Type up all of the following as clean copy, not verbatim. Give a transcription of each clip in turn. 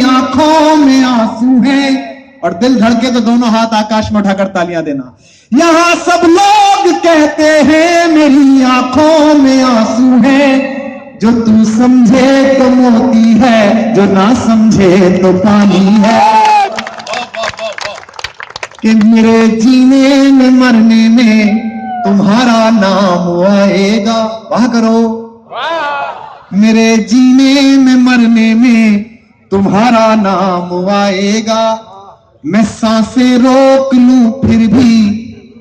आंखों में आंसू है। और दिल धड़के तो दोनों हाथ आकाश में उठाकर तालियां देना। यहां सब लोग कहते हैं मेरी आंखों में आंसू है, जो तू समझे तो मोती है, जो ना समझे तो पानी है। कि मेरे जीने में मरने में तुम्हारा नाम आएगा। वाह करो। मेरे जीने में मरने में तुम्हारा नाम आएगा। मैं सांसें रोक लूं फिर भी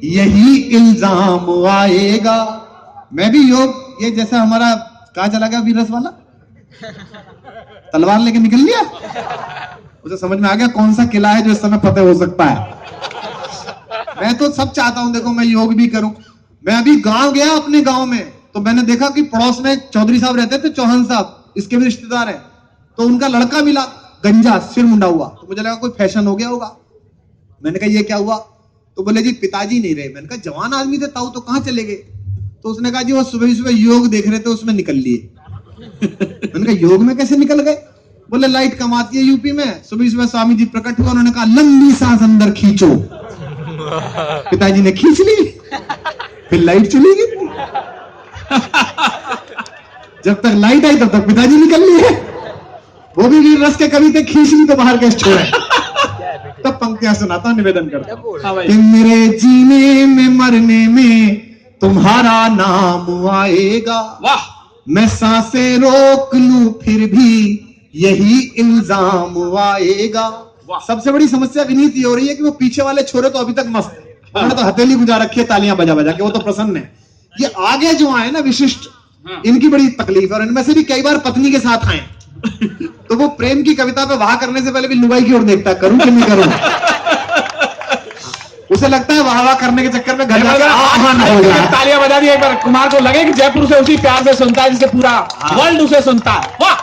यही इल्जाम आएगा। मैं भी योग, ये जैसा हमारा कहा चला गया वीरस वाला, तलवार लेके निकल लिया। उसे समझ में आ गया कौन सा किला है जो इस समय फतेह हो सकता है। मैं तो सब चाहता हूं, देखो मैं योग भी करूं। मैं अभी गांव गया, अपने गांव में, तो मैंने देखा कि पड़ोस में चौधरी साहब रहते थे, चौहान साहब, इसके भी रिश्तेदार हैं। तो उनका लड़का मिला, गंजा, सिर मुंडा हुआ। तो मुझे लगा कोई फैशन हो गया होगा। मैंने कहा ये क्या हुआ? तो बोले जी पिताजी नहीं रहे। मैंने कहा जवान आदमी थे ताऊ, तो कहां चले गए? तो उसने कहा जी वो सुबह सुबह योग देख रहे थे, उसमें निकल लिए। मैंने कहा योग में कैसे निकल गए? बोले लाइट कम आती है यूपी में, सुबह सुबह स्वामी जी प्रकट हुआ, उन्होंने कहा लंबी सांस अंदर खींचो। पिताजी ने खींच ली, फिर लाइट चली गई। जब तक लाइट आई तब तक पिताजी निकल लिए। वो भी वीर रस के कवि थे, खींच ली तो बाहर कैसे छोड़े। तब पंक्तियां सुनाता हूं, निवेदन करता हूं कि मेरे जीने में मरने में तुम्हारा नाम आएगा। वाह। मैं सांसें रोक लूं फिर भी यही इल्जाम आएगा। सबसे बड़ी समस्या विनीत ये हो रही है कि वो पीछे वाले छोरे तो अभी तक मस्त है, उन्होंने तो हथेली गुजा रखी है तालियां बजा बजा के, वो तो प्रसन्न है। ये आगे जो आए ना विशिष्ट, इनकी बड़ी तकलीफ है। और इनमें से भी कई बार पत्नी के साथ आए तो वो प्रेम की कविता पे वाह करने से पहले भी लुगाई की ओर देखता, करूं कि नहीं करूं। उसे लगता है वाह वाह करने के चक्कर में घर जाकर तालियां बजा दी एक बार। कुमार को लगे कि जयपुर से उसी प्यार से सुनता है जिसे पूरा वर्ल्ड उसे सुनता है। वाह।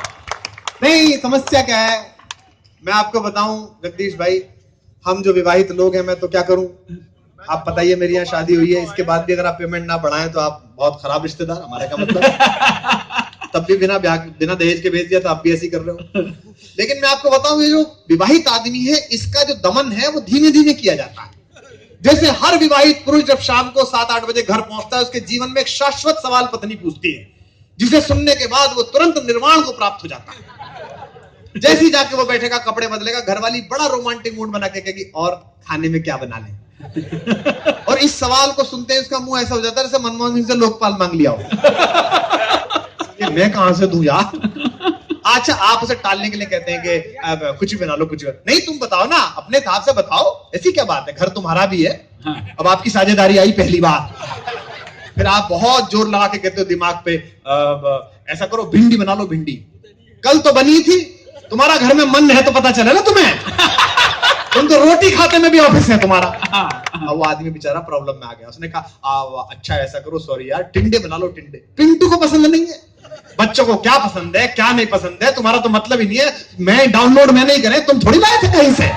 नहीं, समस्या क्या है मैं आपको बताऊं जगदीश भाई, हम जो विवाहित लोग हैं, मैं तो क्या करूं, आप बताइए मेरी यहाँ शादी हुई है, इसके बाद भी अगर आप पेमेंट ना बढ़ाएं तो आप बहुत खराब रिश्तेदार, हमारे का मतलब। तब भी बिना दहेज के भेज दिया तो आप भी ऐसी कर रहे हो। लेकिन मैं आपको बताऊं, ये जो विवाहित आदमी है, इसका जो दमन है वो धीमे धीमे किया जाता है। जैसे हर विवाहित पुरुष जब शाम को 7-8 बजे घर पहुंचता है, उसके जीवन में एक शाश्वत सवाल पत्नी पूछती है, जिसे सुनने के बाद वो तुरंत निर्वाण को प्राप्त हो जाता है। जैसे जाके वो बैठेगा, कपड़े बदलेगा, घरवाली बड़ा रोमांटिक मूड बना के कहेगी और खाने में क्या बना ले। और इस सवाल को सुनते ही उसका मुंह ऐसा हो जाता है जैसे मनमोहन सिंह से लोकपाल मांग लिया हो। कि मैं कहां से दूं यार। अच्छा, आप उसे टालने के लिए कहते हैं कि कुछ भी बना लो, कुछ नहीं, तुम बताओ ना, अपने हिसाब से बताओ, ऐसी क्या बात है, घर तुम्हारा भी है। अब आपकी साझेदारी आई पहली बार, फिर आप बहुत जोर लगा के कहते हो दिमाग पे, ऐसा करो भिंडी बना लो, भिंडी कल तो बनी थी, तुम्हारा घर में मन है तो पता चले ना तुम्हें। तुम तो रोटी खाते में भी ऑफिस है तुम्हारा। अब वो आदमी बेचारा प्रॉब्लम में आ गया, उसने कहा अच्छा ऐसा करो, सॉरी यार, टिंडे बना लो, टिंडे। पिंटू को पसंद नहीं है, बच्चों को क्या पसंद है क्या नहीं पसंद है तुम्हारा तो मतलब ही नहीं है। मैं डाउनलोड मैं नहीं करे, तुम थोड़ी लाए थे कहीं से।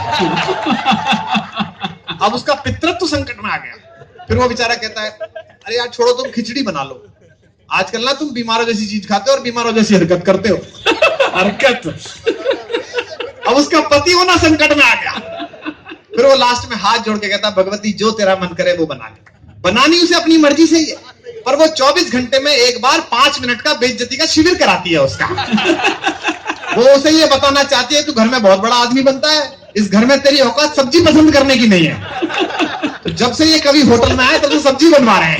अब उसका पितृत्व संकट में आ गया। फिर वो बेचारा कहता है अरे यार छोड़ो, तुम खिचड़ी बना लो, आजकल ना तुम बीमारों जैसी चीज खाते हो और बीमारों जैसी हरकत करते हो। हरकत। अब उसका पति होना संकट में आ गया। फिर वो लास्ट में हाथ जोड़ के कहता भगवती जो तेरा मन करे वो बना ले। बनानी उसे अपनी मर्जी से ही है, पर वो 24 घंटे में एक बार 5 मिनट का बेइज्जती का शिविर कराती है उसका। वो उसे ये बताना चाहती है तू घर में बहुत बड़ा आदमी बनता है, इस घर में तेरी औकात सब्जी पसंद करने की नहीं है। तो जब से ये कभी होटल में आए तब तो सब्जी बनवा रहे हैं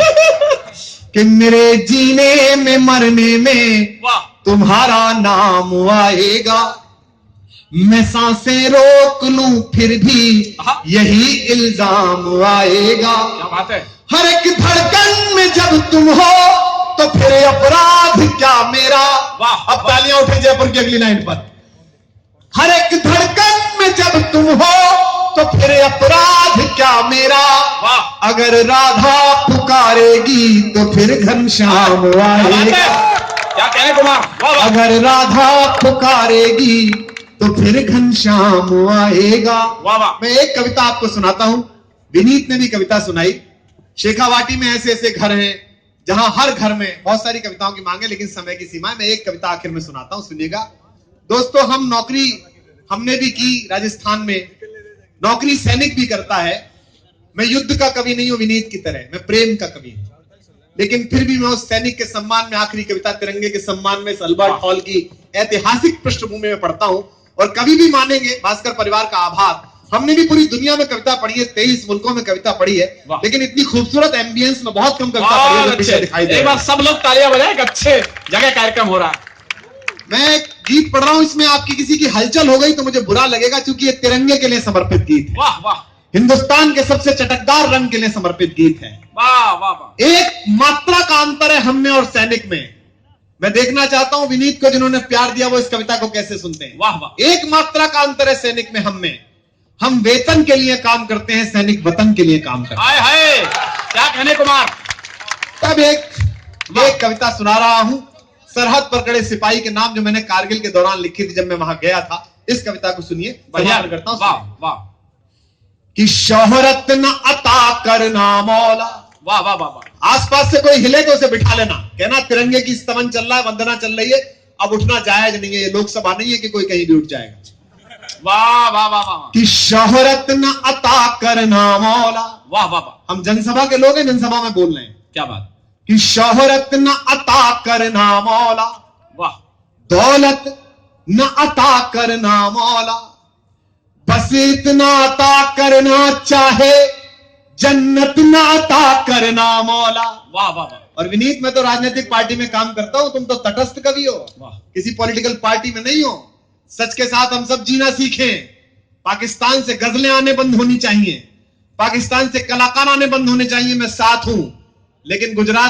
कि मेरे जीने में मरने में तुम्हारा नाम आएगा। मैं सांसें रोक लूं फिर भी यही इल्जाम आएगा। क्या बात है। हर एक धड़कन में जब तुम हो तो फिर अपराध क्या मेरा। अब तालियां उठे जयपुर की अगली लाइन पर। हर एक धड़कन में जब तुम हो तो फिर अपराध क्या मेरा। अगर राधा पुकारेगी तो फिर घनश्याम आएगा। क्या कहें कुमार। अगर राधा पुकारेगी तो फिर घनश्याम आएगा। मैं एक कविता आपको सुनाता हूं, विनीत ने भी कविता सुनाई। शेखावाटी में ऐसे ऐसे घर हैं जहां हर घर में बहुत सारी कविताओं की मांग है, लेकिन समय की सीमा है। मैं एक कविता आखिर में सुनाता हूं, सुनिएगा दोस्तों। हमने भी की राजस्थान में, नौकरी सैनिक भी करता है। मैं युद्ध का कवि नहीं हूं विनीत की तरह, मैं प्रेम का कवि हूं। लेकिन फिर भी मैं उस सैनिक के सम्मान में आखिरी कविता तिरंगे के सम्मान में अल्बर्ट हॉल की ऐतिहासिक पृष्ठभूमि में पढ़ता हूं। और कवि भी मानेंगे, भास्कर परिवार का आभार। हमने भी पूरी दुनिया में कविता पढ़ी है, 23 मुल्कों में कविता पढ़ी है, लेकिन इतनी खूबसूरत एम्बियंस में बहुत कम कविता पढ़ी है जो पीछे दिखाई दे एक बार सब लोग तालियां बजाएं, अच्छे जगह कार्यक्रम हो रहा है। मैं एक गीत पढ़ रहा हूं, इसमें आपकी किसी की हलचल हो गई तो मुझे बुरा लगेगा, क्योंकि ये तिरंगे के लिए समर्पित गीत है। वाह वाह हिंदुस्तान के सबसे चटकदार रंग के लिए समर्पित गीत है। वाह वाह वाह। एक मात्रा का अंतर है हम में और सैनिक में। मैं देखना चाहता हूं विनीत को जिन्होंने प्यार दिया वो इस कविता को कैसे सुनते हैं। वाह वाह। एक मात्रा का अंतर है सैनिक में हम में। हम वेतन के लिए काम करते हैं, सैनिक वतन के लिए काम करते हैं। हाय हाय, क्या कहने कुमार। तब एक कविता सुना रहा हूं, सरहद पर खड़े सिपाही के नाम, जो मैंने कारगिल के दौरान लिखी थी जब मैं वहां गया था। इस कविता को सुनिए, बढ़िया करता हूं। वाह वाह कि शोहरत न अता करना मौला। वाह वाह वाह वाह। आसपास से कोई हिले तो उसे बिठा लेना, कहना तिरंगे की स्तवन चल रहा है, वंदना चल रही है, अब उठना जायज नहीं है, ये लोकसभा नहीं है कि कोई कहीं भी उठ जाएगा। वाह वाह वाह वाह। कि शोहरत न अता करना मौला। वाह वाह वाह। हम जनसभा के लोग हैं, जनसभा में बोल रहे हैं। क्या बात। कि शोहरत न अता करना मौला, वाह। दौलत न अता करना मौला, बस इतना अता करना चाहे, जन्नत न अता करना मौला। वाह वाह वाह। और विनीत, मैं तो राजनीतिक पार्टी में काम करता हूं, तुम तो तटस्थ कवि हो, वाह। किसी पॉलिटिकल पार्टी में नहीं हो। सच के साथ हम सब जीना सीखें। पाकिस्तान से गजलें आने बंद होनी चाहिए, पाकिस्तान से कलाकार आने बंद होने चाहिए, मैं साथ हूं। लेकिन गुजरात